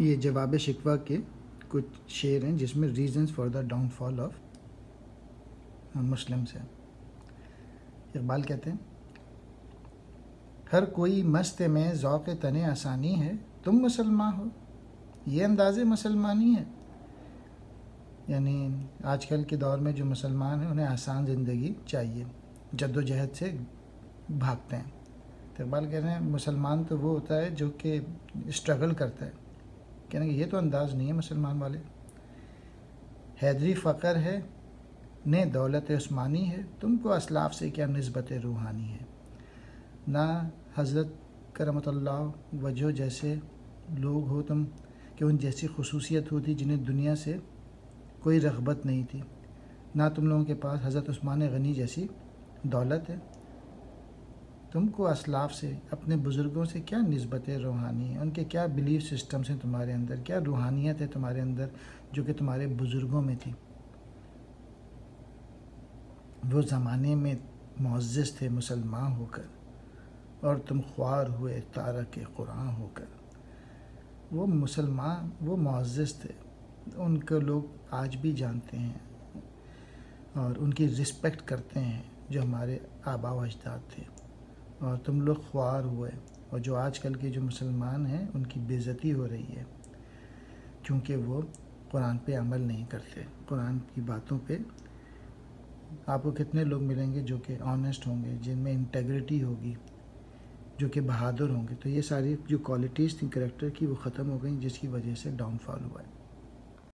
یہ جواب شکوہ کے کچھ شعر ہیں جس میں reasons for the down fall of Muslims ہے۔ اقبال کہتے ہیں ہر کوئی مست میں ذوق تن آسانی ہے، تم مسلمان ہو یہ انداز مسلمانی ہے۔ یعنی آج کل کے دور میں جو مسلمان ہیں انہیں آسان زندگی چاہیے، جد و جہد سے بھاگتے ہیں۔ تو اقبال کہہ رہے ہیں مسلمان تو وہ ہوتا ہے جو کہ اسٹرگل کرتا ہے، کہنے کہ یہ تو انداز نہیں ہے مسلمان والے۔ حیدری فقر ہے نے دولت عثمانی ہے، تم کو اسلاف سے کیا نسبت روحانی ہے۔ نہ حضرت کرمت اللہ وجہ جیسے لوگ ہو تم کہ ان جیسی خصوصیت ہوتی جنہیں دنیا سے کوئی رغبت نہیں تھی، نہ تم لوگوں کے پاس حضرت عثمان غنی جیسی دولت ہے، تم کو اسلاف سے اپنے بزرگوں سے کیا نسبت روحانی ہے، ان کے کیا بلیف سسٹمز ہیں تمہارے اندر، کیا روحانیت ہے تمہارے اندر جو کہ تمہارے بزرگوں میں تھی۔ وہ زمانے میں معزز تھے مسلمان ہو کر، اور تم خوار ہوئے تارک قرآن ہو کر۔ وہ مسلمان وہ معزز تھے، ان کو لوگ آج بھی جانتے ہیں اور ان کی رسپیکٹ کرتے ہیں جو ہمارے آبا و اجداد تھے، اور تم لوگ خوار ہوئے، اور جو آج کل کے جو مسلمان ہیں ان کی بے عزتی ہو رہی ہے کیونکہ وہ قرآن پہ عمل نہیں کرتے۔ قرآن کی باتوں پہ آپ کو کتنے لوگ ملیں گے جو کہ آنیسٹ ہوں گے، جن میں انٹیگریٹی ہوگی، جو کہ بہادر ہوں گے۔ تو یہ ساری جو کوالٹیز تھیں کریکٹر کی وہ ختم ہو گئیں، جس کی وجہ سے ڈاؤن فال ہوا ہے۔